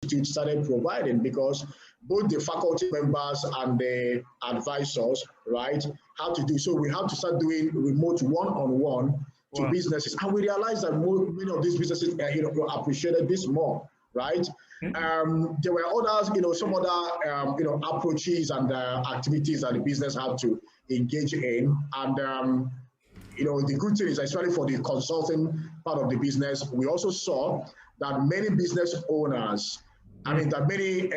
institute started providing, because both the faculty members and the advisors, right, had to do. So we had to start doing remote one-on-one to businesses, and we realized that many of these businesses, appreciated this more, right? There were others, some other, approaches and activities that the business had to engage in, and the good thing is, especially for the consulting part of the business, we also saw that many business owners, that many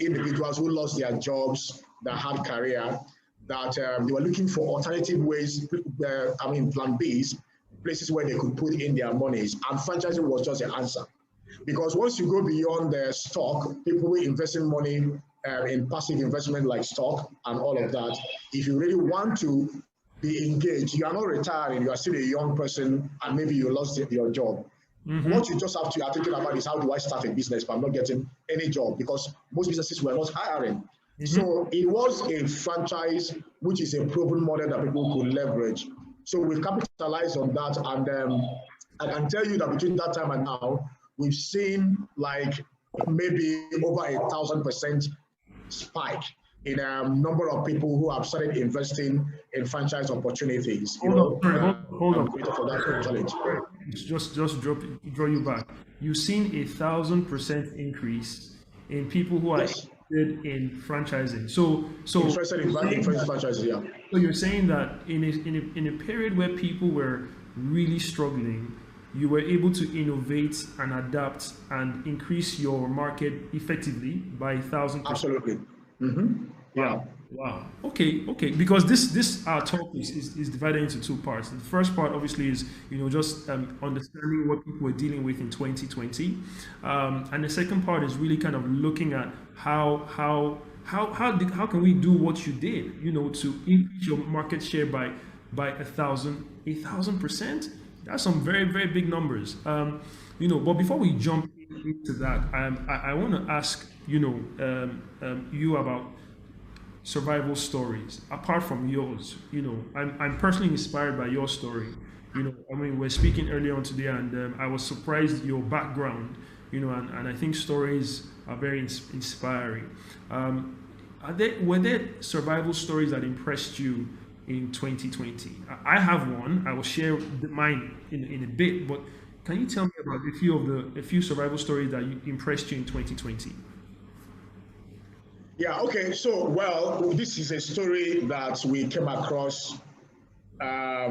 individuals who lost their jobs, that had career, that they were looking for alternative ways, plan Bs, places where they could put in their monies, and franchising was just the answer. Because once you go beyond the stock, people investing money in passive investment like stock and all of that, if you really want to be engaged, you are not retiring, you are still a young person, and maybe you lost your job. What you just have to are thinking about is, how do I start a business if I'm not getting any job? Because most businesses were not hiring. So it was a franchise, which is a proven model that people could leverage. So we've capitalized on that, and I can tell you that between that time and now, we've seen like maybe over 1,000% spike in number of people who have started investing in franchise opportunities. Hold on. For that challenge. Just draw you back. You've seen 1,000% increase in people who are interested in franchising. So interested in franchising, yeah. So you're saying that in a period where people were really struggling, you were able to innovate and adapt and increase your market effectively by 1,000%. Absolutely. Yeah. Wow. Okay. Because this our talk is divided into two parts. The first part obviously is just understanding what people were dealing with in 2020, and the second part is really kind of looking at how can we do what you did, to increase your market share by 1,000%. That's some very, very big numbers. But before we jump into that, I want to ask you about survival stories apart from yours. I'm personally inspired by your story. We're speaking earlier on today, and I was surprised your background. And I think stories are very inspiring. Were there survival stories that impressed you in 2020? I have one. I will share mine in a bit, but can you tell me about a few survival stories that impressed you in 2020? Yeah, okay. So, this is a story that we came across, I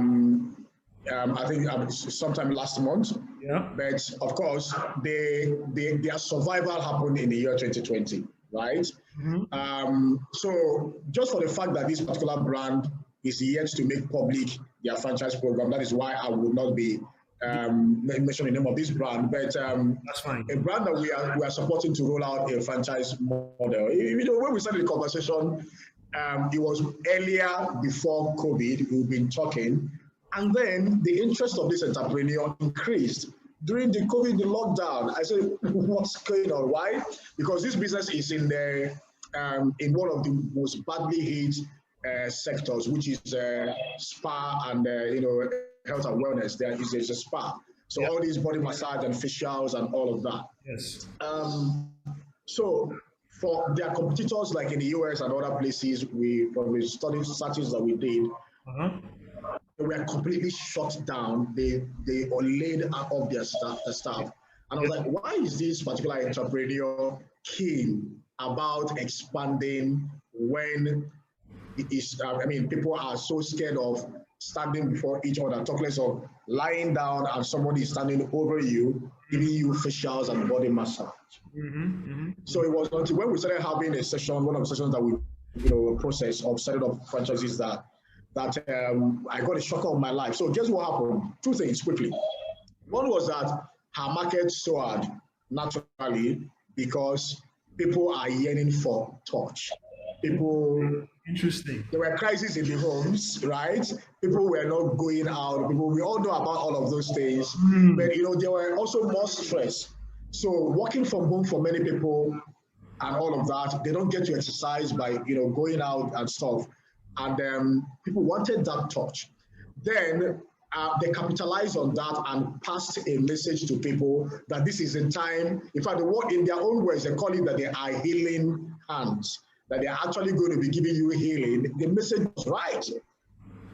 think sometime last month. Yeah. But of course, their survival happened in the year 2020, right? So, just for the fact that this particular brand is yet to make public their franchise program, that is why I would not be mentioning the name of this brand, but that's fine. A brand that we are supporting to roll out a franchise model. When we started the conversation, it was earlier before COVID. We've been talking, and then the interest of this entrepreneur increased during the COVID lockdown. I said, "What's going on? Why?" Because this business is in in one of the most badly hit sectors, which is spa and health and wellness. There is a spa, so all these body massage and facials and all of that. Yes. So for their competitors, like in the US and other places, from the study searches that we did, they were completely shut down. They laid off their staff, and I was like, why is this particular entrepreneur keen about expanding when it is? People are so scared of standing before each other, talk less of lying down and somebody is standing over you, giving you facials and body massage. So it was until when we started having a session, one of the sessions that we, process of setting up franchises, that I got a shock of my life. So guess what happened? Two things quickly. One was that her market soared naturally because people are yearning for touch. Interesting. There were crises in the homes, right? People were not going out. We all know about all of those things. But there were also more stress. So working from home for many people and all of that, they don't get to exercise by going out and stuff. And people wanted that touch. Then they capitalized on that and passed a message to people that this is a time. In fact, the word in their own words, they call it that they are healing hands, that they are actually going to be giving you healing. The message was right.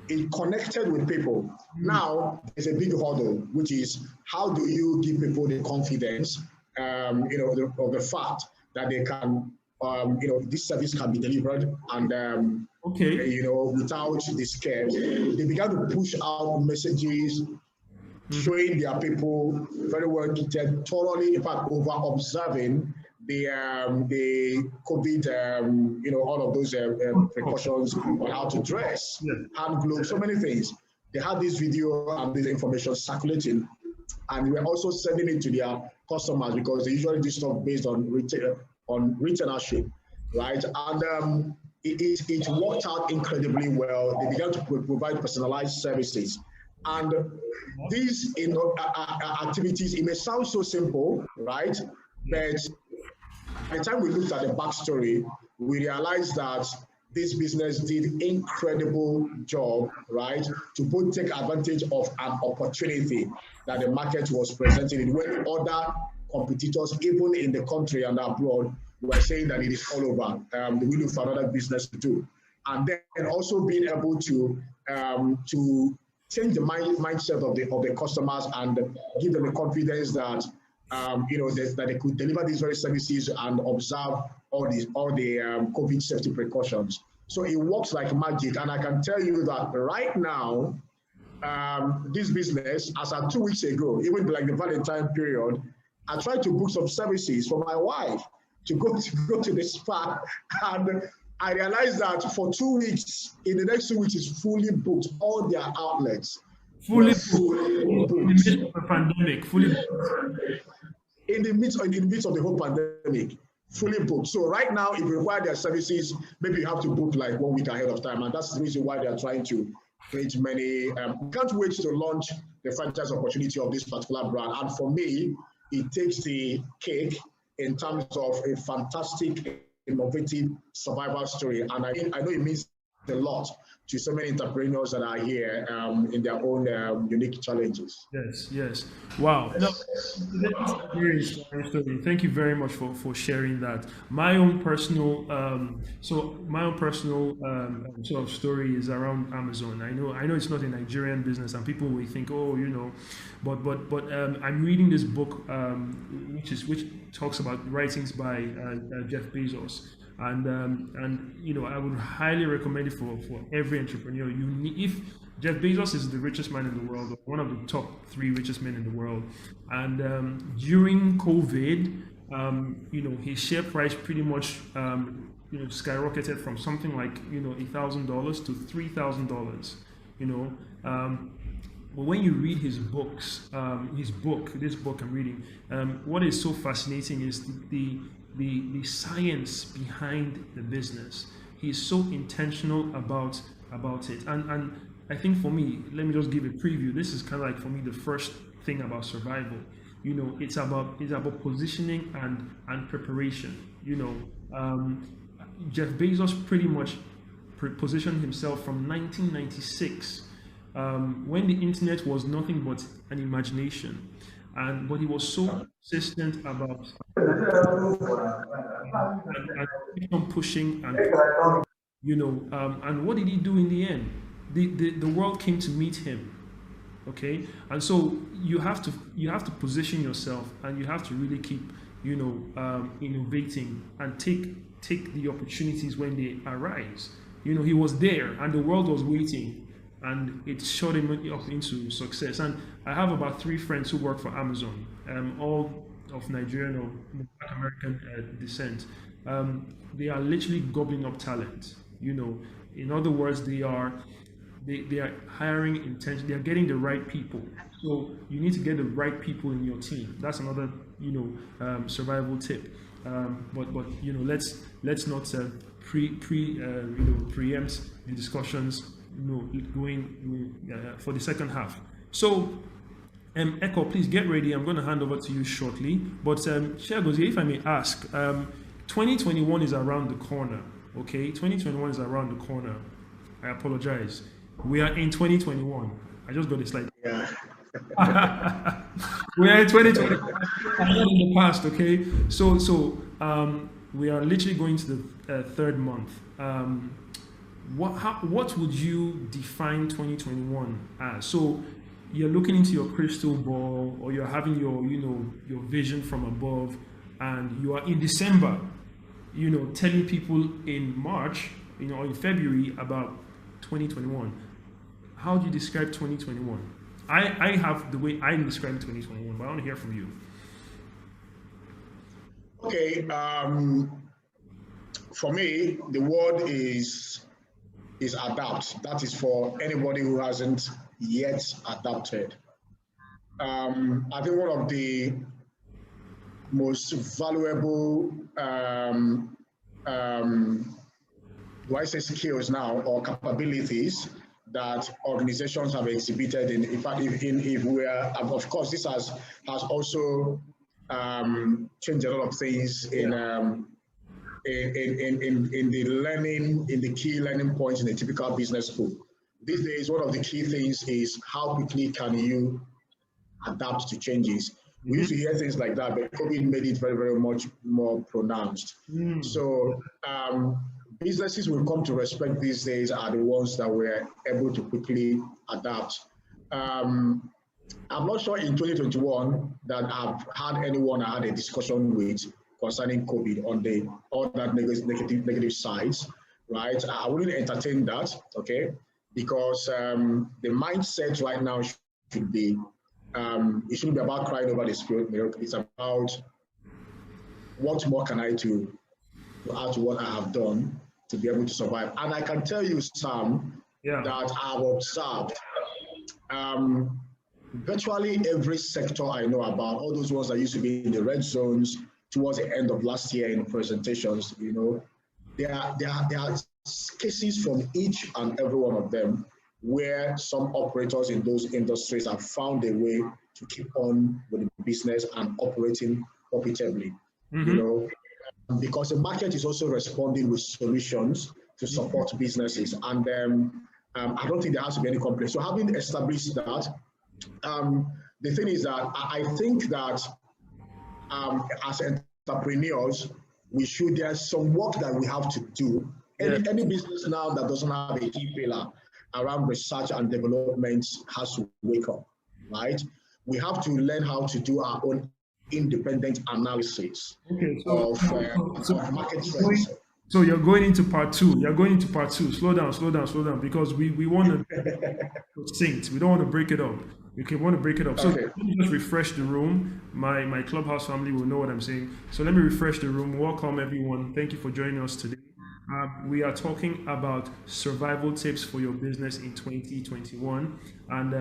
It connected with people. Now, there's a big hurdle, which is how do you give people the confidence, of the fact that they can, this service can be delivered and, without the scare. They began to push out messages, showing their people very well kitted, thoroughly, in fact, over observing the COVID, all of those precautions on how to dress, hand gloves, so many things. They had this video and this information circulating, and we're also sending it to their customers because they usually do stuff based on retailership, right? And it worked out incredibly well. They began to provide personalized services. And these activities, it may sound so simple, right? But by the time we looked at the backstory, we realized that this business did incredible job, right, to both take advantage of an opportunity that the market was presenting when other competitors, even in the country and abroad, were saying that it is all over. We look for another business to do. And then also being able to change the mindset of the customers and give them the confidence that that they could deliver these very services and observe all the COVID safety precautions. So it works like magic. And I can tell you that right now, this business, as of 2 weeks ago, even like the Valentine period, I tried to book some services for my wife to go to the spa, and I realized that for 2 weeks, in the next 2 weeks, is fully booked. All their outlets fully booked. In the midst of the pandemic, fully booked. In the midst of the whole pandemic, fully booked. So right now, if you require their services, maybe you have to book like 1 week ahead of time, and that's the reason why they are trying to create many. Can't wait to launch the franchise opportunity of this particular brand. And for me, it takes the cake in terms of a fantastic, innovative survival story. And I know it means a lot to so many entrepreneurs that are here in their own unique challenges. Yes. Wow. No, that's a very inspiring story. Thank you very much for sharing that. My own personal sort of story is around Amazon. I know it's not a Nigerian business, and people will think, but I'm reading this book which talks about writings by Jeff Bezos. And I would highly recommend it for every entrepreneur. If Jeff Bezos is the richest man in the world, or one of the top 3 richest men in the world, and during COVID, his share price pretty much skyrocketed from something like $1,000 to $3,000. But when you read his books, this book I'm reading, what is so fascinating is the science behind the business. He's so intentional about it. And I think for me, let me just give a preview. This is kind of like for me the first thing about survival. It's about positioning and preparation. Jeff Bezos pretty much positioned himself from 1996 when the internet was nothing but an imagination. But he was so persistent about and keep on pushing and what did he do in the end? The world came to meet him. Okay, and so you have to position yourself, and you have to really keep innovating and take the opportunities when they arise. He was there, and the world was waiting. And it shot him up into success. And I have about 3 friends who work for Amazon, all of Nigerian or Black American descent. They are literally gobbling up talent. In other words, they are hiring intention. They are getting the right people. So you need to get the right people in your team. That's another survival tip. But let's not preempt the discussions. Going for the second half. So, Echo, please get ready. I'm going to hand over to you shortly. But Chiagozie, if I may ask, 2021 is around the corner. Okay, 2021 is around the corner. I apologize. We are in 2021. I just got a slide. Yeah. We are in 2020. I'm not in the past, okay? So we are literally going to the third month. What would you define 2021 as? So you're looking into your crystal ball, or you're having your, your vision from above, and you are in December, telling people in March, or in February about 2021. How do you describe 2021? I have the way I describe 2021, but I want to hear from you. Okay. For me, the word is adapt. That is for anybody who hasn't yet adapted. I think one of the most valuable, do I say skills now, or capabilities that organizations have exhibited in fact, if we are, of course, this has also changed a lot of things in the learning, in the key learning points in a typical business school. These days, one of the key things is how quickly can you adapt to changes. We used to hear things like that, but COVID made it very, very much more pronounced. So businesses will come to respect these days are the ones that were able to quickly adapt. I'm not sure in 2021 that I've had anyone I had a discussion with concerning COVID on all that negative sides, right? I wouldn't entertain that, okay? Because the mindset right now should be, it shouldn't be about crying over the spilled milk. It's about what more can I do to add to what I have done to be able to survive. And I can tell you, Sam, that I've observed virtually every sector I know about, all those ones that used to be in the red zones towards the end of last year in presentations, there are cases from each and every one of them where some operators in those industries have found a way to keep on with the business and operating profitably, because the market is also responding with solutions to support businesses. And I don't think there has to be any complaint. So having established that, the thing is that I think that as entrepreneurs, there's some work that we have to do. Any business now that doesn't have a key pillar around research and development has to wake up, right? We have to learn how to do our own independent analysis of market trends. So you're going into part two. Slow down, because we want to sync. We don't want to break it up. We want to break it up. So let me just refresh the room. My Clubhouse family will know what I'm saying. So let me refresh the room. Welcome, everyone. Thank you for joining us today. We are talking about survival tips for your business in 2021. And,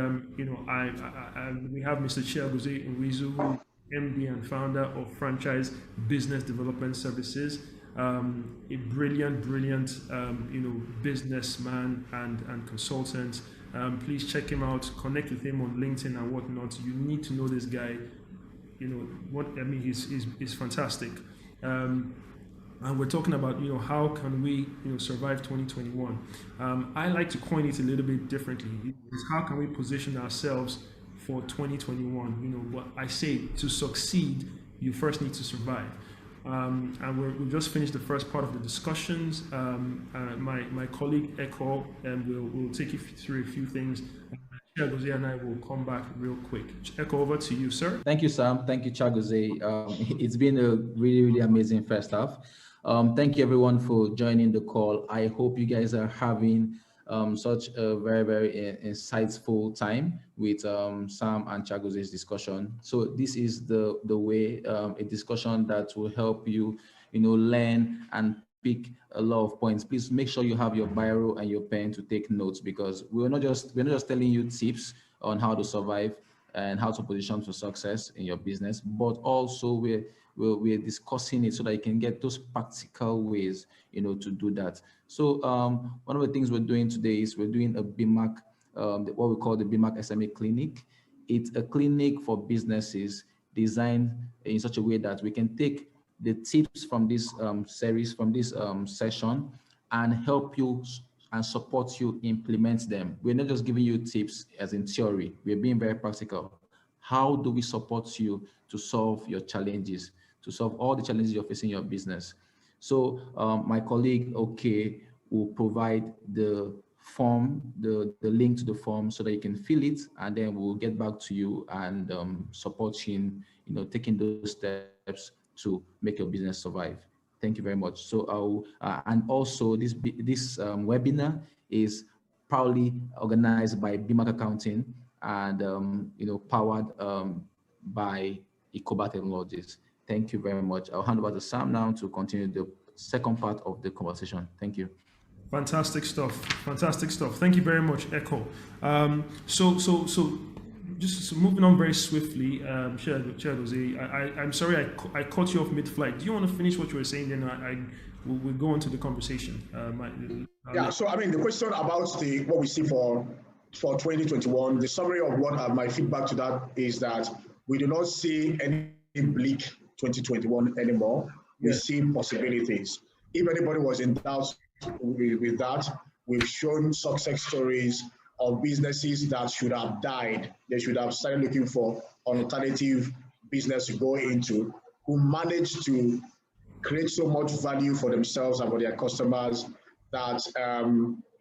we have Mr. Chiagozie Nwizu, MD and founder of Franchise Business Development Services. A brilliant, businessman and consultant. Please check him out, connect with him on LinkedIn and whatnot. You need to know this guy. He's fantastic. And we're talking about, how can we, survive 2021? I like to coin it a little bit differently. It's how can we position ourselves for 2021? But I say to succeed, you first need to survive. And we've just finished the first part of the discussions. My colleague Echo will take you through a few things. Chiagozie and I will come back real quick. Echo, over to you, sir. Thank you, Sam. Thank you, Chiagozie. It's been a really amazing first half. Thank you, everyone, for joining the call. I hope you guys are having such a very insightful time with Sam and Chiagozie's discussion. So this is the way, a discussion that will help you, learn and pick a lot of points. Please make sure you have your biro and your pen to take notes, because we're not just telling you tips on how to survive and how to position for success in your business, but also we're discussing it so that you can get those practical ways, to do that. So one of the things we're doing today is we're doing a BMAC, what we call the BMAC SMA clinic. It's a clinic for businesses designed in such a way that we can take the tips from this series, from this session, and help you and support you implement them. We're not just giving you tips as in theory. We're being very practical. How do we support you to solve your challenges, to solve all the challenges you're facing in your business? So my colleague, okay, will provide the form, the link to the form so that you can fill it, and then we'll get back to you and support you in, taking those steps to make your business survive. Thank you very much. So and also this webinar is proudly organized by BMAC Accounting and powered by Ecoba Technologies. Thank you very much. I'll hand over to Sam now to continue the second part of the conversation. Thank you. Fantastic stuff. Fantastic stuff. Thank you very much, Echo. So just moving on very swiftly, Jose, I'm sorry I caught you off mid-flight. Do you want to finish what you were saying? Then we'll go on to the conversation. Yeah. So I mean, the question about what we see for 2021, the summary of what my feedback to that is that we do not see any bleak 2021 anymore. We see possibilities. If anybody was in doubt with that, we've shown success stories of businesses that should have died. They should have started looking for an alternative business to go into, who managed to create so much value for themselves and for their customers that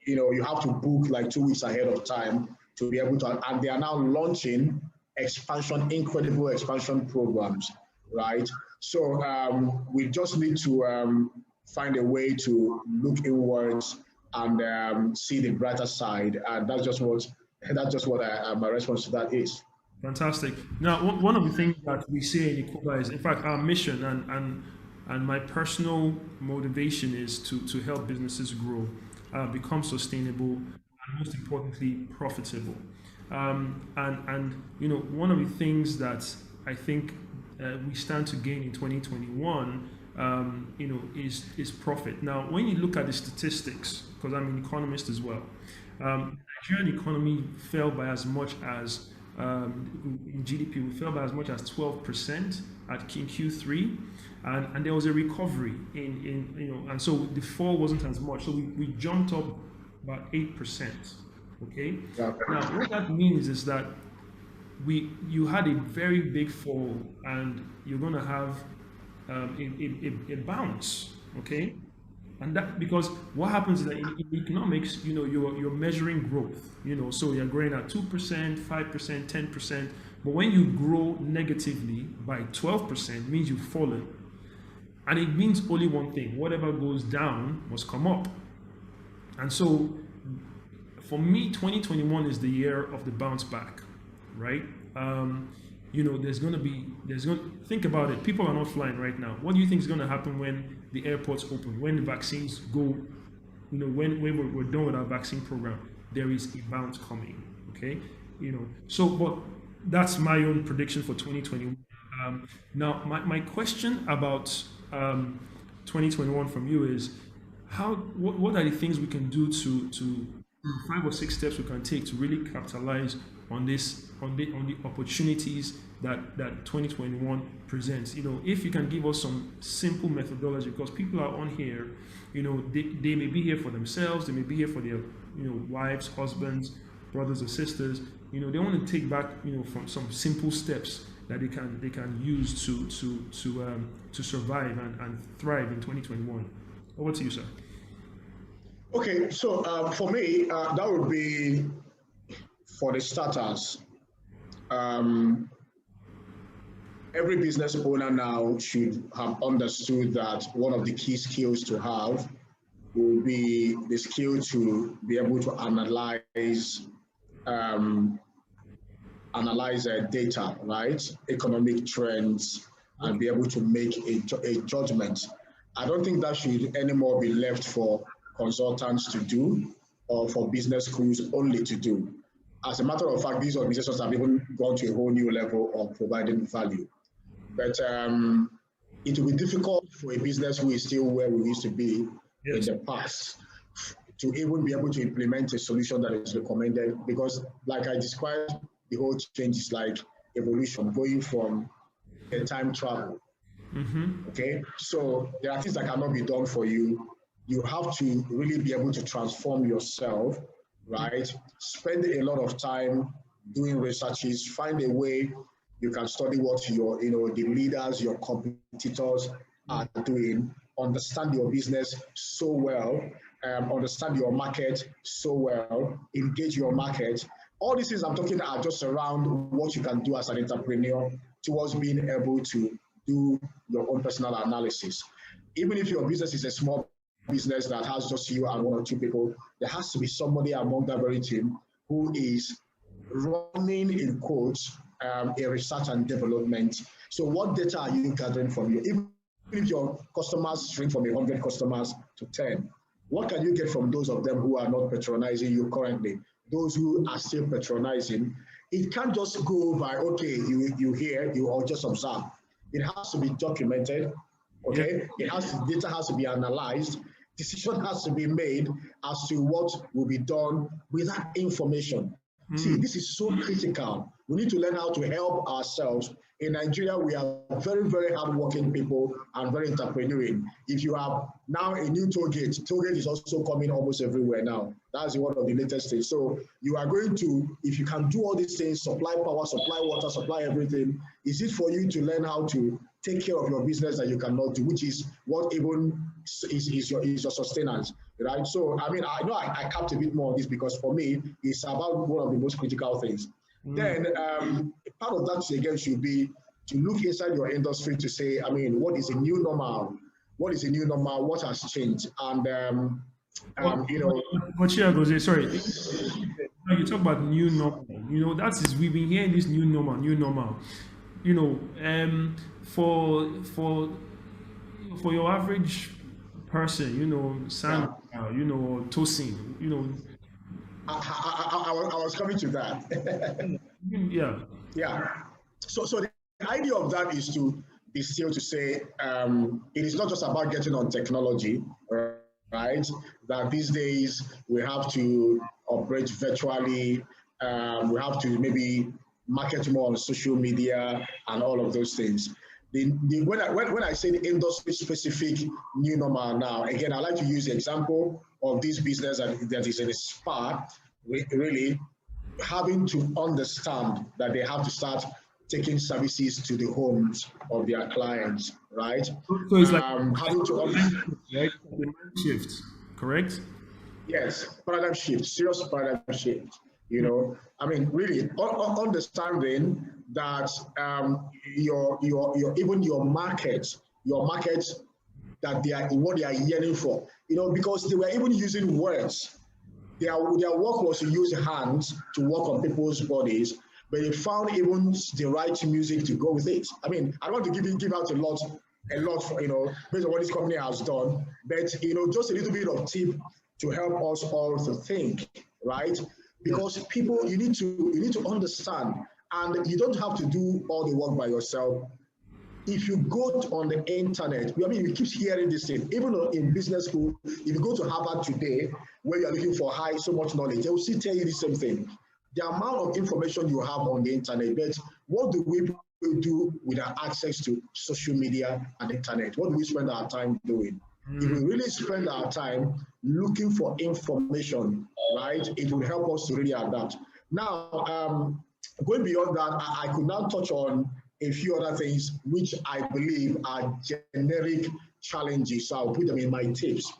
you have to book like 2 weeks ahead of time to be able to, and they are now launching incredible expansion programs, right? So we just need to find a way to look inwards and see the brighter side, and that's just what my response to that is. Fantastic. Now, one of the things that we say in Ecoba is, in fact, our mission and my personal motivation is to help businesses grow, become sustainable, and most importantly, profitable. And one of the things that I think we stand to gain in 2021, is profit. Now, when you look at the statistics, because I'm an economist as well, the Nigerian economy fell by as much as in GDP, we fell by as much as 12% in Q3, and there was a recovery and so the fall wasn't as much. So we jumped up about 8%. Okay. Yeah. Now, what that means is that you had a very big fall, and you're going to have a bounce. Okay. And that, because what happens is that in economics, you're measuring growth, so you're growing at 2%, 5%, 10%. But when you grow negatively by 12%, means you've fallen. And it means only one thing: whatever goes down must come up. And so for me, 2021 is the year of the bounce back, right? Think about it. People are not flying right now. What do you think is going to happen when the airports open, when the vaccines go, when we're done with our vaccine program? There is a bounce coming, okay? But that's my own prediction for 2021. Now, my question about 2021 from you is, what are the things we can do to 5 or 6 steps we can take to really capitalize on the opportunities that 2021 presents? If you can give us some simple methodology, because people are on here, they may be here for themselves, they may be here for their wives, husbands, brothers or sisters. They want to take back from some simple steps that they can use to survive and thrive in 2021. Over to you, sir. Okay, so for me, that would be, for the starters, every business owner now should have understood that one of the key skills to have will be the skill to be able to analyze data, right? Economic trends, and be able to make a judgment. I don't think that should anymore be left for consultants to do, or for business schools only to do. As a matter of fact, these organizations have even gone to a whole new level of providing value. But it will be difficult for a business who is still where we used to be in the past to even be able to implement a solution that is recommended, because, like I described, the whole change is like evolution, going from a time travel. Mm-hmm. Okay, so there are things that cannot be done for you you have to really be able to transform yourself, right? Spend a lot of time doing researches, find a way you can study what your, the leaders, your competitors are doing, understand your business so well, understand your market so well, engage your market. All these things I'm talking are just around what you can do as an entrepreneur towards being able to do your own personal analysis. Even if your business is a small business that has just you and one or two people, there has to be somebody among that very team who is running, in quotes, a research and development. So what data are you gathering from you? Even if your customers shrink from 100 customers to 10, what can you get from those of them who are not patronizing you currently? Those who are still patronizing, it can't just go by, okay, you hear, you all just observe. It has to be documented, okay? It has to, data has to be analyzed, decision has to be made as to what will be done with that information. See, this is so critical. We need to learn how to help ourselves. In Nigeria, we are very, very hardworking people and very entrepreneurial. If you have now a new toll gate is also coming almost everywhere now. That's one of the latest things. So you are going to, if you can do all these things, supply power, supply water, supply everything, is it for you to learn how to take care of your business that you cannot do, which is what even is your sustenance, right? So, I mean, I know I capped a bit more on this because for me, it's about one of the most critical things. Then part of that, again, should be to look inside your industry to say, I mean, what is a new normal? What is a new normal? What has changed? And, But Chiagozie, sorry, you talk about new normal. That is, we've been hearing this new normal. For your average person, Sandra, Tosin, I was coming to that. Yeah. Yeah. So the idea of that is to be still to say it is not just about getting on technology, right? That these days we have to operate virtually, we have to maybe market more on social media and all of those things. When I say the industry-specific new normal now, again, I like to use the example of this business that is in a spa, really having to understand that they have to start taking services to the homes of their clients, right? So it's like having to understand, right? Shift, correct? Yes, paradigm shift, serious paradigm shift. I mean, really understanding that your even your markets that they are what they are yearning for. Because they were even using words. Their work was to use hands to work on people's bodies, but they found even the right music to go with it. I mean, I don't want to give out a lot for, based on what this company has done, but just a little bit of tip to help us all to think, right? Because people, you need to understand, and you don't have to do all the work by yourself. If you go on the internet, I mean, you keep hearing this thing, even in business school, if you go to Harvard today, where you're looking for so much knowledge, they will still tell you the same thing. The amount of information you have on the internet, but what do we do with our access to social media and internet? What do we spend our time doing? If we really spend our time looking for information, right, it will help us to really adapt. Now, going beyond that, I could now touch on a few other things which I believe are generic challenges. So I'll put them in my tips,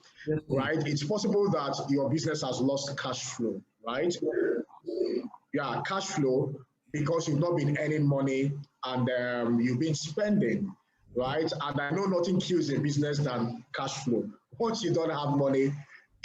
right? It's possible that your business has lost cash flow, right? Yeah, cash flow because you've not been earning money and you've been spending, right? And I know nothing kills a business than cash flow. Once you don't have money,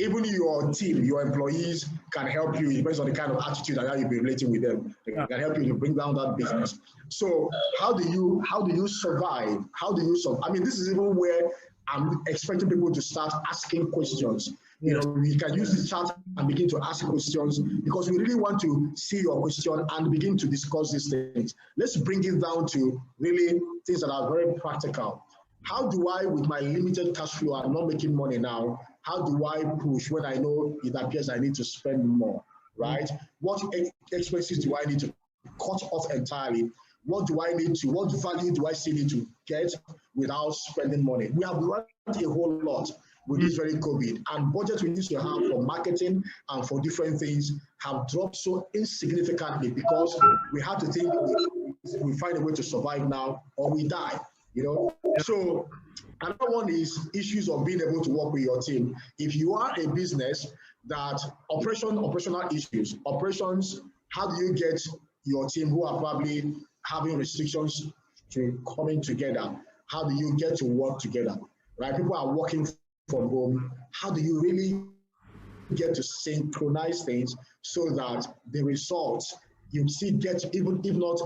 even your team, your employees can help you. It depends on the kind of attitude and how you'll be relating with them. They can help you to bring down that business. So how do you survive? How do you survive? I mean, this is even where I'm expecting people to start asking questions. We can use the chat and begin to ask questions because we really want to see your question and begin to discuss these things. Let's bring it down to really things that are very practical. How do I, with my limited cash flow, I'm not making money now, how do I push when I know it appears I need to spend more, right? What expenses do I need to cut off entirely? What value do I still need to get without spending money? We have learned a whole lot. with this very COVID, and budget we used to have for marketing and for different things have dropped so insignificantly because we had to think we find a way to survive now or we die, you know. So another one is issues of being able to work with your team. If you are a business that operational issues, operations, how do you get your team who are probably having restrictions to coming together? How do you get to work together, right? People are working from home. How do you really get to synchronize things so that the results you see get, even if not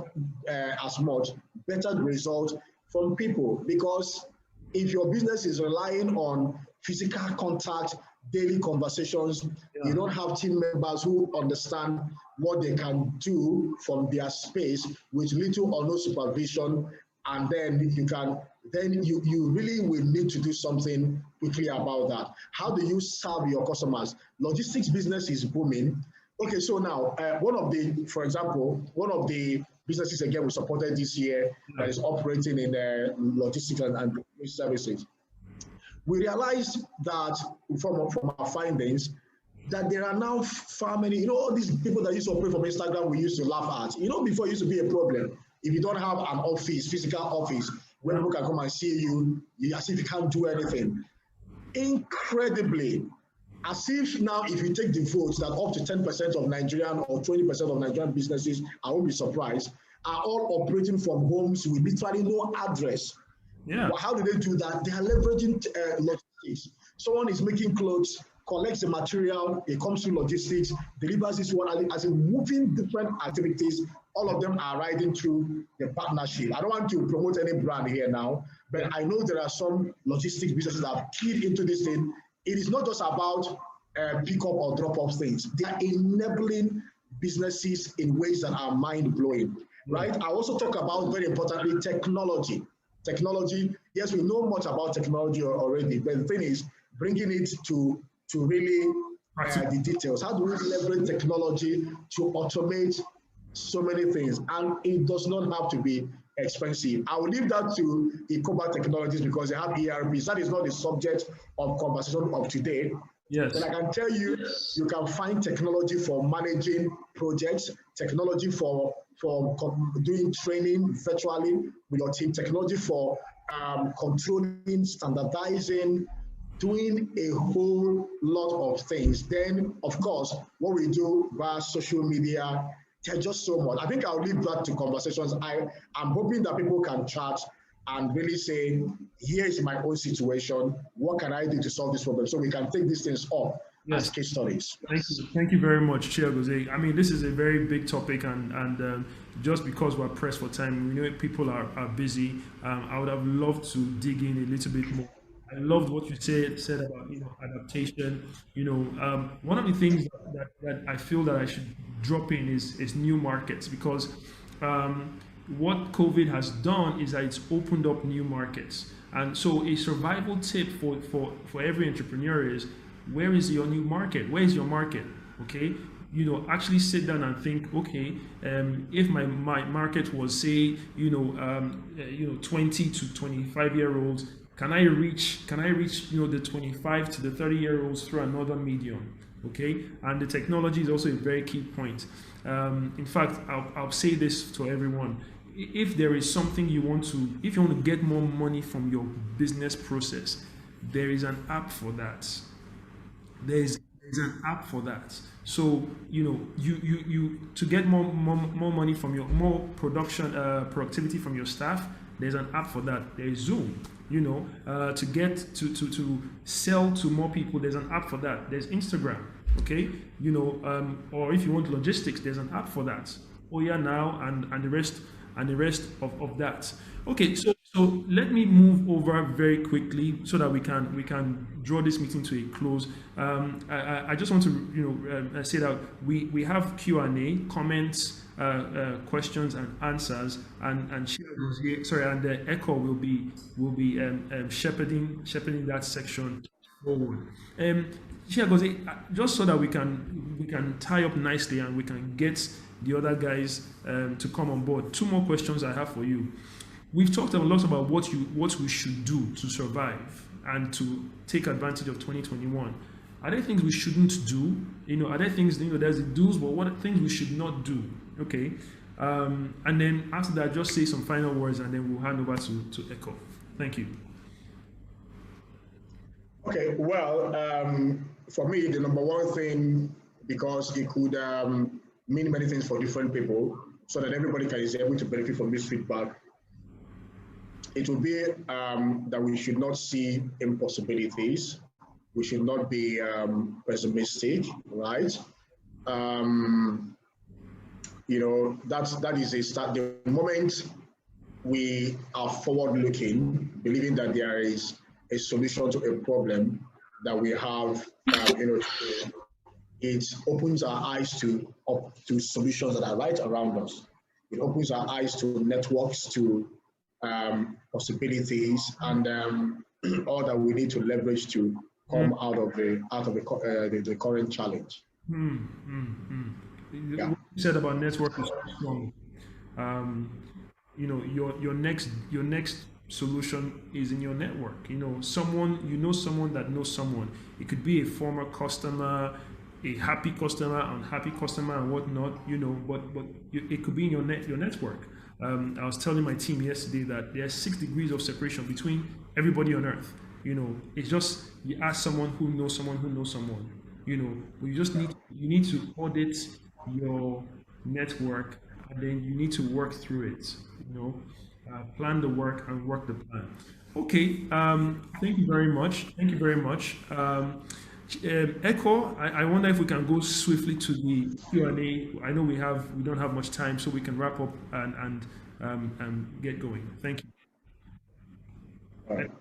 as much, better results from people? Because if your business is relying on physical contact, daily conversations, you don't have team members who understand what they can do from their space with little or no supervision, and then you really will need to do something quickly about that. How do you serve your customers? Logistics business is booming. Okay, so now for example, one of the businesses again we supported this year that is operating in logistics and services. We realized that from our findings that there are now far many, all these people that used to operate from Instagram we used to laugh at. Before it used to be a problem. If you don't have an office, physical office, where people can come and see you as if you can't do anything. Incredibly, as if now if you take the votes that up to 10% of Nigerian or 20% of Nigerian businesses, I won't be surprised, are all operating from homes with literally no address. Yeah. Well, how do they do that? They are leveraging logistics. Someone is making clothes, collects the material, it comes through logistics, delivers this one, as in moving different activities. All of them are riding through the partnership. I don't want to promote any brand here now, but I know there are some logistics businesses that have keyed into this thing. It is not just about pick up or drop off things. They are enabling businesses in ways that are mind-blowing, right? I also talk about, very importantly, technology. Technology, yes, we know much about technology already, but the thing is bringing it to really the details. How do we leverage technology to automate so many things? And it does not have to be expensive. I will leave that to Ecoba Technologies because they have ERPs. That is not the subject of conversation of today. Yes. But I can tell you, you can find technology for managing projects, technology for doing training virtually with your team, technology for controlling, standardizing, doing a whole lot of things. Then, of course, what we do via social media, there's just so much. I think I'll leave that to conversations. I'm hoping that people can chat and really say, here's my own situation. What can I do to solve this problem? So we can take these things up as case studies. Thank you very much, Chiagozie. I mean, this is a very big topic, and just because we're pressed for time, we know people are busy. I would have loved to dig in a little bit more. I loved what you said about adaptation. One of the things that I feel that I should drop in is new markets, because what COVID has done is that it's opened up new markets. And so a survival tip for every entrepreneur is, where is your new market? Where is your market? Okay, actually sit down and think, okay, if my market was, say, 20 to 25 year olds, can I reach the 25 to the 30 year olds through another medium? Okay, and the technology is also a very key point. In fact, I'll say this to everyone: if there is something if you want to get more money from your business process, there is an app for that. There's an app for that. So you to get more money from your productivity from your staff, there's an app for that. There is Zoom. To get to sell to more people, there's an app for that. There's Instagram. Okay, or if you want logistics, there's an app for that. Oya Now and the rest of that. Okay, so let me move over very quickly so that we can draw this meeting to a close. I just want to say that we have Q&A, comments, questions and answers, and the Echo will be shepherding that section forward. Chiagozie, just so that we can tie up nicely and we can get the other guys to come on board. Two more questions I have for you. We've talked a lot about what we should do to survive, and to take advantage of 2021? Are there things we shouldn't do? Are there things, there's the do's, but what are things we should not do? Okay. And then after that, just say some final words, and then we'll hand over to Echo. Thank you. Okay, well, for me, the number one thing, because it could mean many things for different people, so that everybody is able to benefit from this feedback, it will be that we should not see impossibilities. We should not be pessimistic, right? That is a start. The moment we are forward-looking, believing that there is a solution to a problem that we have, it opens our eyes to solutions that are right around us. It opens our eyes to networks, to possibilities, and all that we need to leverage to come out of the current challenge. Yeah. What you said about network is strong. Your next solution is in your network. Someone that knows someone. It could be a former customer, a happy customer, unhappy customer, and whatnot. But it could be in your network. I was telling my team yesterday that there's 6 degrees of separation between everybody on earth. It's just you ask someone who knows someone who knows someone. You just need to audit your network, and then you need to work through it. Plan the work and work the plan. Okay. Thank you very much. Echo, I wonder if we can go swiftly to the Q&A. I know we don't have much time, so we can wrap up and get going. Thank you. All right.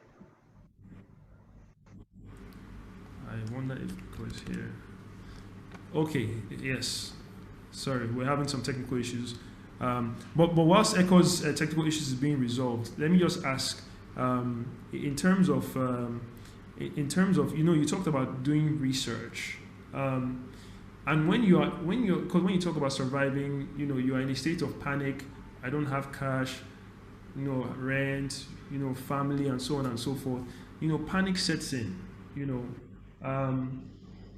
I wonder if Echo is here. Okay, yes. Sorry, we're having some technical issues. But whilst Echo's technical issues is being resolved, let me just ask, in terms of you talked about doing research, and when you talk about surviving, you are in a state of panic. I don't have cash, rent, family, and so on and so forth. Panic sets in.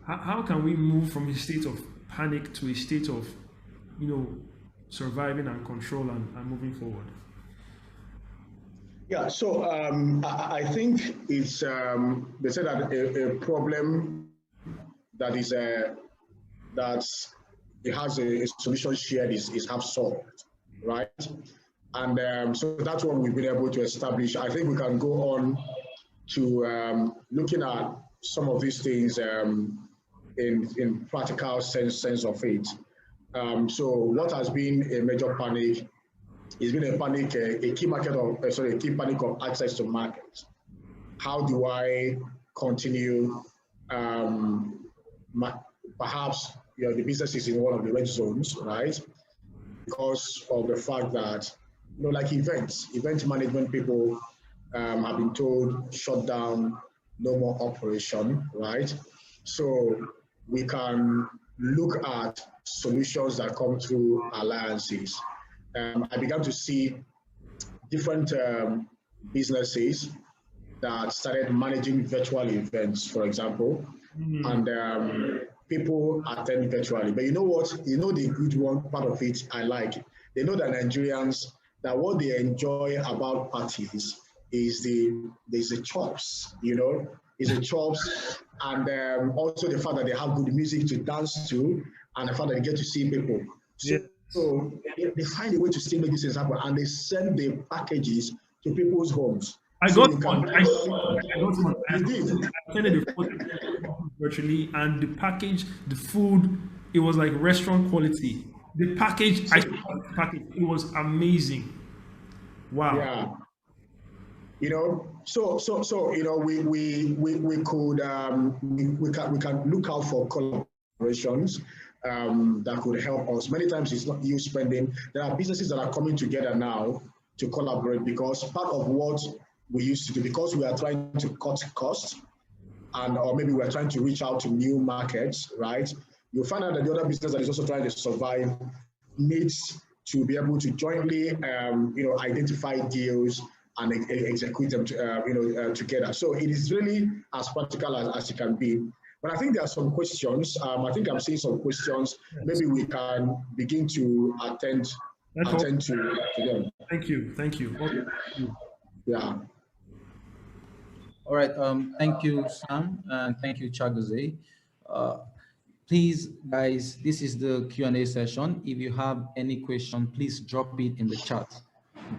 How can we move from a state of panic to a state of, surviving and control and moving forward? Yeah, so I think it's, they said that a problem that is that it has a solution shared is half solved, right? And so that's what we've been able to establish. I think we can go on to looking at some of these things in practical sense of it. So what has been a major panic is been a panic of access to markets. How do I continue? Perhaps the business is in one of the red zones, right? Because of the fact that like event management people have been told shut down, no more operation, right? So we can look at solutions that come through alliances. I began to see different businesses that started managing virtual events, for example, and people attend virtually. But you know what? The good one part of it I like. They know that Nigerians, that what they enjoy about parties is the chops, is the chops, and also the fact that they have good music to dance to, and the fact that they get to see people. So they find a way to still make these things happen, and they send the packages to people's homes. I got one. I did. I attended the photo virtually, and the package, the food, it was like restaurant quality. The package, it was amazing. Wow. Yeah. We can look out for collaborations that could help us. Many times it's not you spending. There are businesses that are coming together now to collaborate, because part of what we used to do, because we are trying to cut costs, or maybe we are trying to reach out to new markets, right? You'll find out that the other business that is also trying to survive needs to be able to jointly, identify deals and execute them together. So it is really as practical as it can be. But I think there are some questions. I think I'm seeing some questions. Maybe we can begin to attend to them. Thank you. Thank you. Yeah. All right. Thank you, Sam, and thank you, Chagoze. Please, guys, this is the Q&A session. If you have any question, please drop it in the chat.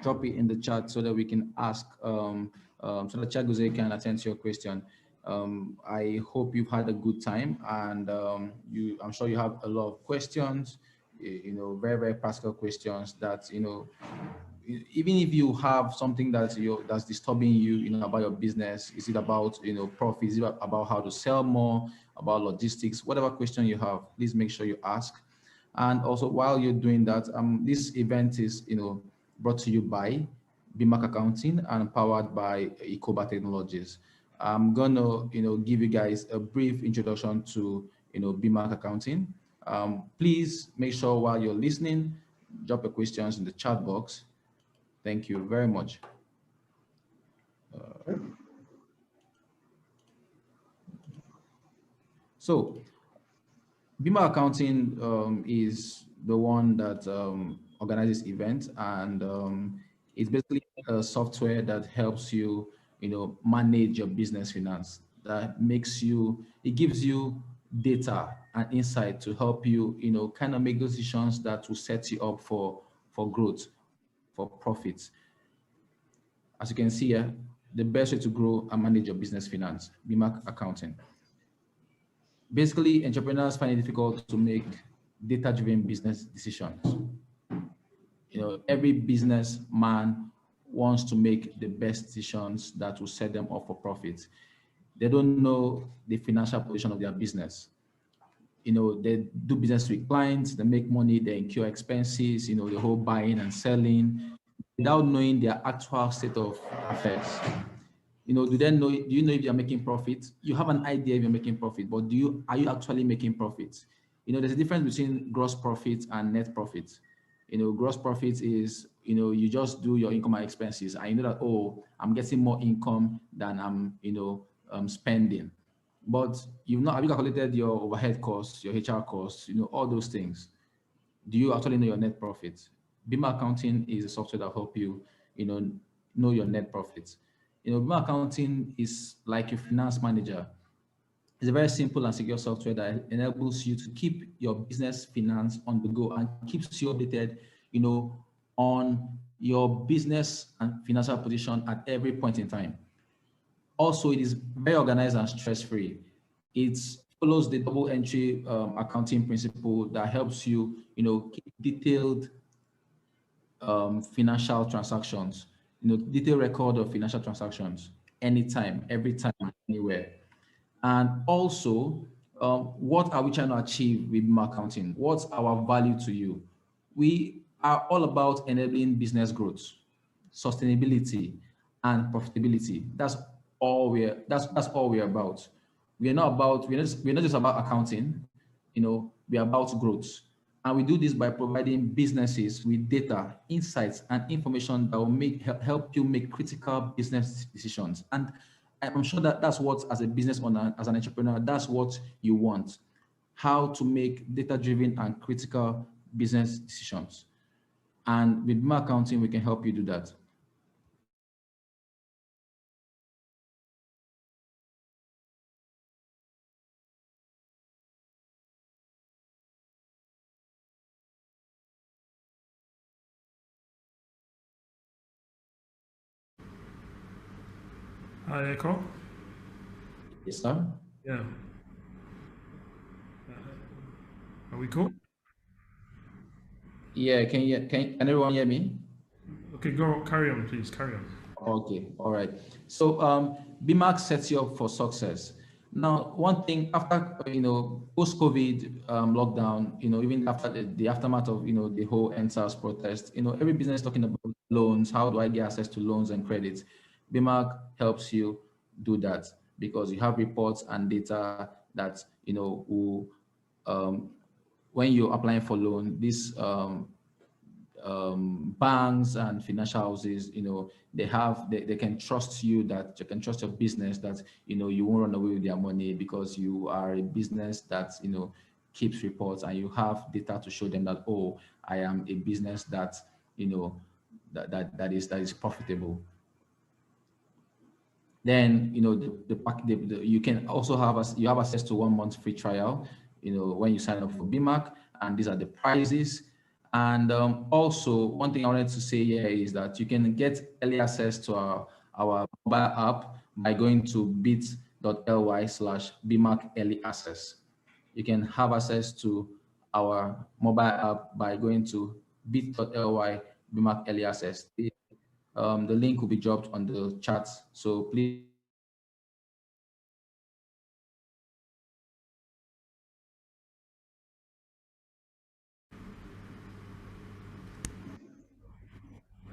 Drop it in the chat so that we can ask, so that Chagoze can attend to your question. I hope you've had a good time, and I'm sure you have a lot of questions, very, very practical questions that, even if you have something that's disturbing you, about your business, is it about, profits, is it about how to sell more, about logistics, whatever question you have, please make sure you ask. And also, while you're doing that, this event is, brought to you by BMAC Accounting and powered by Ecoba Technologies. I'm gonna, give you guys a brief introduction to, BMAC Accounting. Please make sure while you're listening, drop your questions in the chat box. Thank you very much. So, BMAC Accounting is the one that organizes events, and it's basically a software that helps you, manage your business finance. That it gives you data and insight to help you, kind of make decisions that will set you up for growth, for profits. As you can see here, the best way to grow and manage your business finance, BMAC Accounting. Basically, entrepreneurs find it difficult to make data-driven business decisions. Every businessman wants to make the best decisions that will set them up for profit. They don't know the financial position of their business. They do business with clients, they make money, they incur expenses, the whole buying and selling, without knowing their actual state of affairs. Do you know if you're making profit? You have an idea if you're making profit, but are you actually making profit? There's a difference between gross profit and net profit. Gross profit is, you just do your income and expenses, and you know that, oh, I'm getting more income than I'm spending. But have you calculated your overhead costs, your HR costs, all those things? Do you actually know your net profit? BMAC Accounting is a software that help you, know your net profits. BMAC Accounting is like your finance manager. It's a very simple and secure software that enables you to keep your business finance on the go and keeps you updated, on your business and financial position at every point in time. Also, it is very organized and stress-free. It follows the double entry accounting principle that helps you, keep detailed financial transactions, detailed record of financial transactions, anytime, every time, anywhere. And also, what are we trying to achieve with BMAC Accounting? What's our value to you? We are all about enabling business growth, sustainability, and profitability. That's all we're about. We're not just about accounting, we're about growth. And we do this by providing businesses with data, insights, and information that will help you make critical business decisions. And I'm sure that that's what, as a business owner, as an entrepreneur, that's what you want. How to make data-driven and critical business decisions. And with BMAC Accounting, we can help you do that. Hi, Echo. Yes, sir. Yeah. Are we cool? Yeah, can everyone hear me? Okay, carry on, please, carry on. Okay, all right. So BMAX sets you up for success. Now, one thing after, post-COVID lockdown, even after the aftermath of, the whole NSAS protest, every business talking about loans, how do I get access to loans and credits? BMAC helps you do that because you have reports and data that, when you're applying for loan, this banks and financial houses, they can trust you, that you can trust your business, that, you won't run away with their money, because you are a business that, keeps reports, and you have data to show them that, oh, I am a business that, that is profitable. Then, you can also you have access to 1 month free trial, when you sign up for BMAC, and these are the prices. And also, one thing I wanted to say here is that you can get early access to our mobile app by going to bit.ly/BMAC early access. You can have access to our mobile app by going to bit.ly BMAC early access. The link will be dropped on the chat, so please.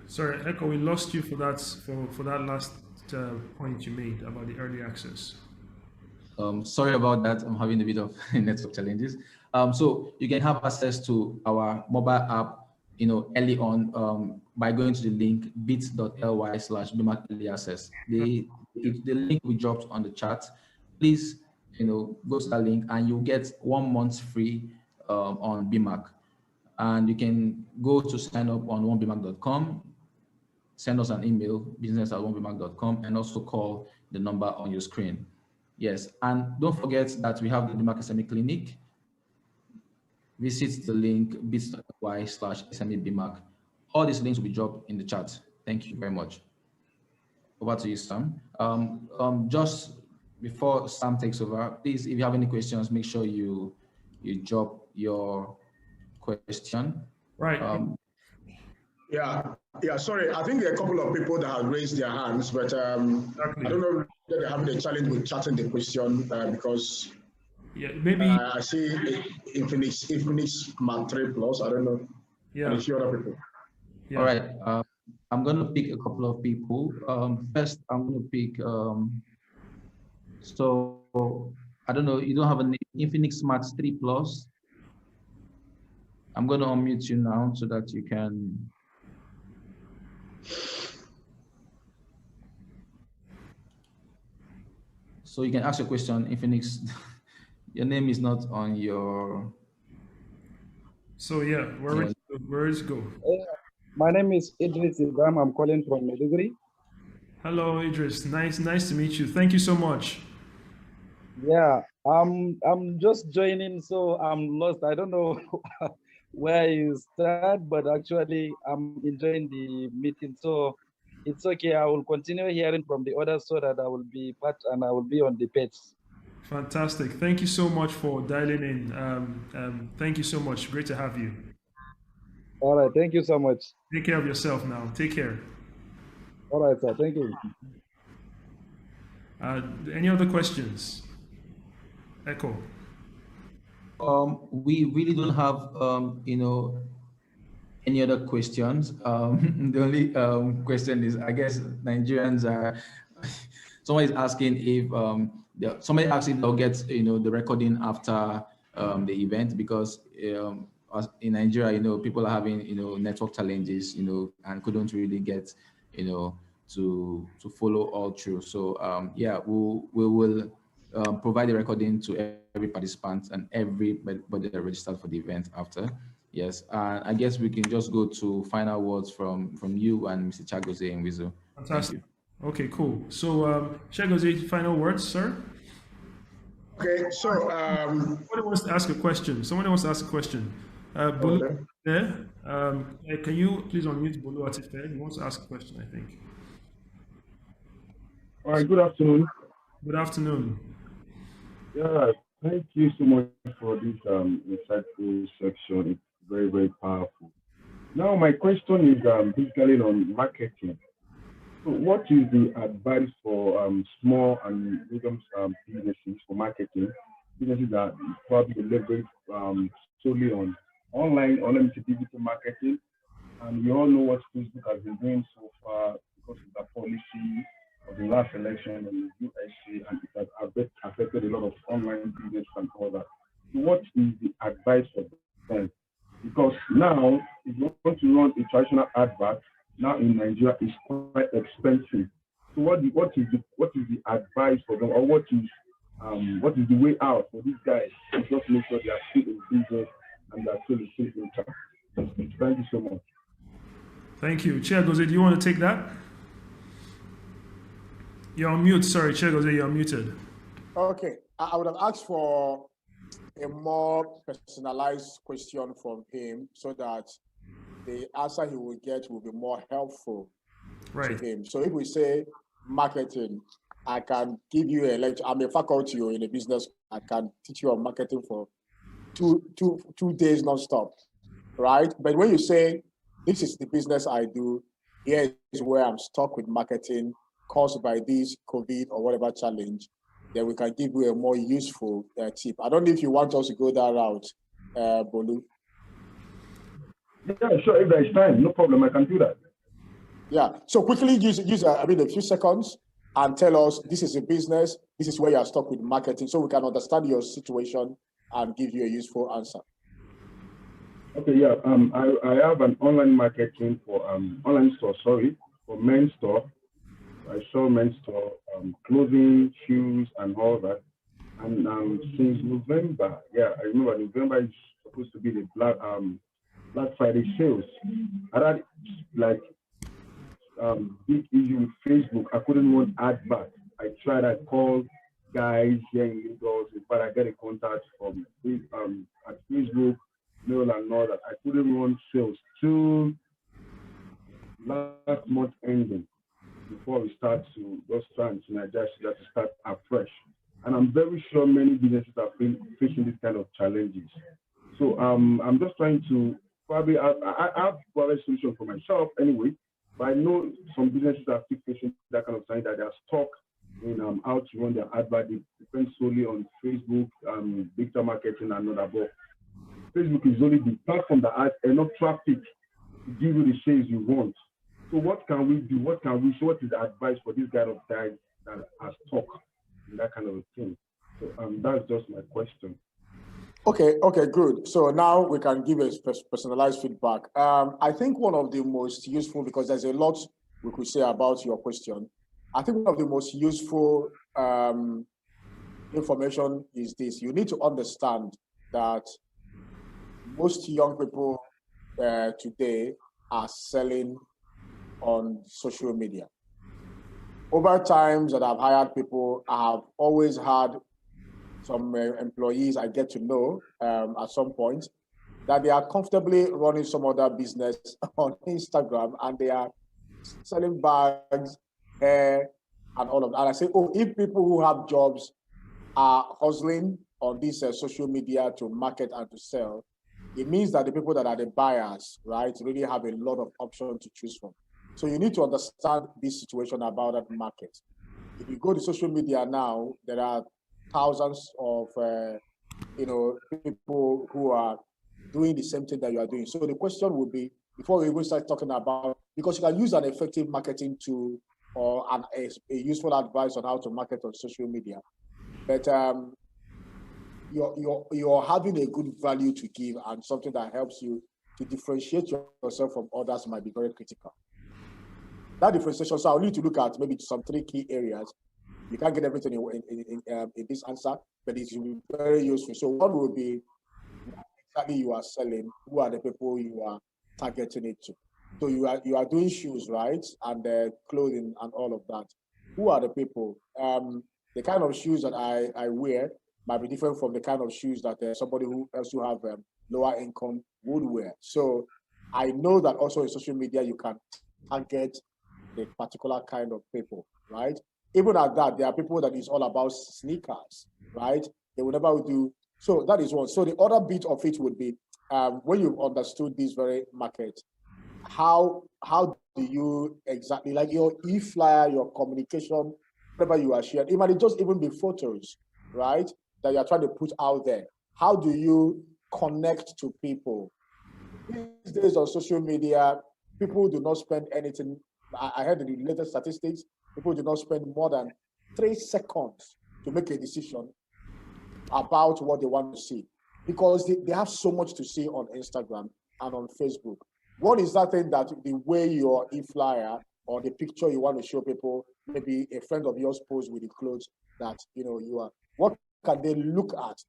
Sorry, Echo, we lost you for that last point you made about the early access. Sorry about that. I'm having a bit of network challenges. So you can have access to our mobile app, early on, by going to the link bit.ly/BMAC early access. The link we dropped on the chat. Please, go to that link, and you'll get 1 month free on BMAC. And you can go to sign up on onebmac.com. Send us an email, business@onebmac.com, and also call the number on your screen. Yes, and don't forget that we have the BMAC SME Clinic. Visit the link bit.ly/SME-BMAC. All these links will be dropped in the chat. Thank you very much. Over to you, Sam. Just before Sam takes over, please, if you have any questions, make sure you drop your question. Right. Yeah. Sorry, I think there are a couple of people that have raised their hands, but Exactly. I don't know if they have the challenge with chatting the question because maybe I see Infinix Mark 3 Plus. I don't know. Yeah. And a few other people. Yeah. All right. I'm going to pick a couple of people. First, I'm going to pick. So I don't know. You don't have a name. Infinix Max 3 Plus. I'm going to unmute you now so that you can. So you can ask a question, Infinix. Your name is not on your. So yeah, where is go? My name is Idris Ibrahim. I'm calling from Maiduguri. Hello, Idris. Nice to meet you. Thank you so much. Yeah, I'm just joining, so I'm lost. I don't know where you start, but actually I'm enjoying the meeting, so it's okay. I will continue hearing from the others so that I will be part and I will be on the page. Fantastic. Thank you so much for dialing in. Thank you so much. Great to have you. All right. Thank you so much. Take care of yourself now. Take care. All right, sir. Thank you. Any other questions? Echo. We really don't have, any other questions. The only question is, I guess Nigerians are. Someone is asking if somebody asked if they'll get the recording after the event, because in Nigeria, people are having network challenges, and couldn't really get to follow all through. So yeah, we will provide the recording to every participant and everybody that registered for the event after. Yes, I guess we can just go to final words from you and Mr. Chagoze and Wizu. Fantastic. Okay, cool. So Chagoze, final words, sir? Okay, so somebody wants to ask a question. Bolu, there. Can you please unmute Bolu Atife? He wants to ask a question, I think. All right, good afternoon. Good afternoon. Yeah, thank you so much for this insightful section. It's very, very powerful. Now, my question is basically on marketing. So what is the advice for small and medium businesses for marketing? Businesses that probably leverage solely on online or digital marketing. And we all know what Facebook has been doing so far because of the policy of the last election in the USA, and it has affected a lot of online business and all that. So what is the advice for them? Because now, if you want to to run a traditional advert now in Nigeria is quite expensive. So what is the advice for them, or what is the way out for these guys to just make sure they are still in business and they are still in safe income? Thank you so much. Thank you. Chair Goze, do you want to take that? You're on mute. Sorry, Chair Goze, you're muted. Okay. I would have asked for a more personalized question from him so that the answer he will get will be more helpful to him. So if we say marketing, I can give you a lecture. I'm a faculty in a business. I can teach you on marketing for two days non-stop, right? But when you say, this is the business I do, here is where I'm stuck with marketing caused by this COVID or whatever challenge, then we can give you a more useful tip. I don't know if you want us to go that route, Bolu. Yeah, sure. If there's time, no problem. I can do that. Yeah. So quickly use a few seconds and tell us, this is a business, this is where you are stuck with marketing, so we can understand your situation and give you a useful answer. Okay, yeah. I have an online marketing for online store, for men's store. I sell men's store, clothing, shoes, and all that. And since November, I remember November is supposed to be the Black Friday sales. I had big issue with Facebook. I couldn't run adverts. I called guys here in Lagos, but I get a contact from at Facebook, mail and all that. I couldn't run sales till last month ending before we start to just trying to start afresh. And I'm very sure many businesses have been facing this kind of challenges. So I'm just trying to probably I have a solution for myself anyway. But I know some businesses are still facing that kind of thing, that they are stuck in how to run their advert. It depends solely on Facebook, digital marketing, and other. But Facebook is only the platform that has enough traffic to give you the sales you want. So what can we do? What is the advice for these kind of guys that are stuck in that kind of a thing? So that's just my question. Okay, good. So now we can give a personalized feedback. I think one of the most useful, because there's a lot we could say about your question. I think one of the most useful information is this. You need to understand that most young people today are selling on social media. Over times that I've hired people, I have always had some employees I get to know at some point that they are comfortably running some other business on Instagram and they are selling bags, hair, and all of that. And I say, if people who have jobs are hustling on this social media to market and to sell, it means that the people that are the buyers, right, really have a lot of options to choose from. So you need to understand this situation about that market. If you go to social media now, there are thousands of people who are doing the same thing that you are doing. So the question would be, before we even start talking about, because you can use an effective marketing tool or a useful advice on how to market on social media, but you're having a good value to give and something that helps you to differentiate yourself from others might be very critical. That differentiation, so I'll need to look at maybe some 3 key areas. You can't get everything in this answer, but it's very useful. So one will be exactly you are selling, who are the people you are targeting it to. So you are doing shoes, right? And clothing and all of that. Who are the people? The kind of shoes that I wear might be different from the kind of shoes that somebody who else who have lower income would wear. So I know that also in social media you can target a particular kind of people, right? Even at that, there are people that is all about sneakers, right? They will never do. So that is one. So the other bit of it would be when you've understood this very market, how do you exactly, like your e-flyer, your communication, whatever you are sharing, it might just even be photos, right? That you're trying to put out there. How do you connect to people? These days on social media, people do not spend anything. I heard the latest statistics. People do not spend more than 3 seconds to make a decision about what they want to see, because they have so much to see on Instagram and on Facebook. One is that thing that the way your e-flyer or the picture you want to show people, maybe a friend of yours posed with the clothes that you are. What can they look at?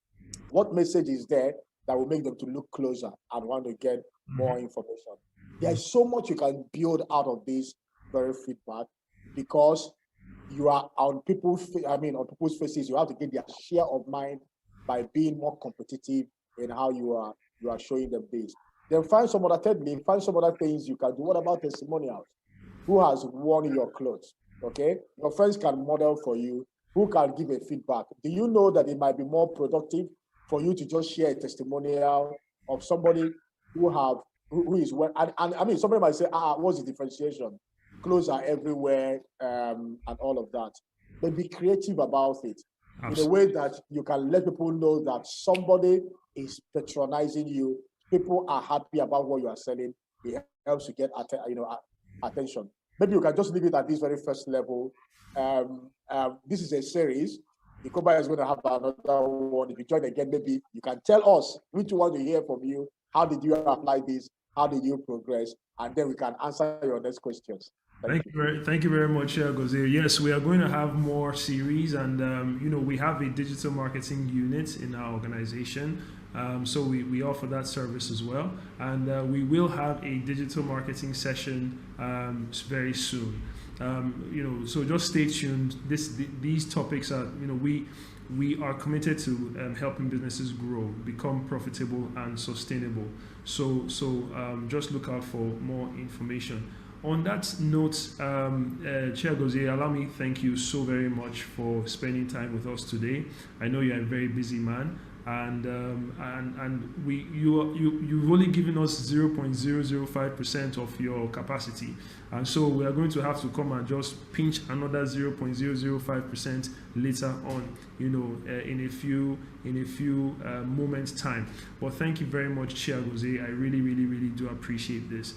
What message is there that will make them to look closer and want to get more information? There's so much you can build out of this very feedback, because you are on people's faces. You have to get their share of mind by being more competitive in how you are showing them this. Then find some other things you can do. What about testimonials? Who has worn your clothes? Okay, your friends can model for you. Who can give a feedback? Do you know that it might be more productive for you to just share a testimonial of somebody who is well? And I mean, somebody might say, what's the differentiation? Clothes are everywhere, and all of that. But be creative about it. Absolutely. In a way that you can let people know that somebody is patronizing you. People are happy about what you are selling. It helps you get attention. Maybe you can just leave it at this very first level. This is a series. Ikoba is going to have another one. If you join again, maybe you can tell us which one to hear from you. How did you apply this? How did you progress? And then we can answer your next questions. Thank you very much, Gozir. Yes, we are going to have more series, and we have a digital marketing unit in our organization, so we offer that service as well, and we will have a digital marketing session very soon. So just stay tuned. These topics are, we are committed to helping businesses grow, become profitable and sustainable. So just look out for more information. On that note, Chair Gozir, allow me thank you so very much for spending time with us today. I know you're a very busy man, and you've only given us 0.005% of your capacity, and so we are going to have to come and just pinch another 0.005% later on, in a few moments time. But thank you very much, Chair Gozir. I really do appreciate this.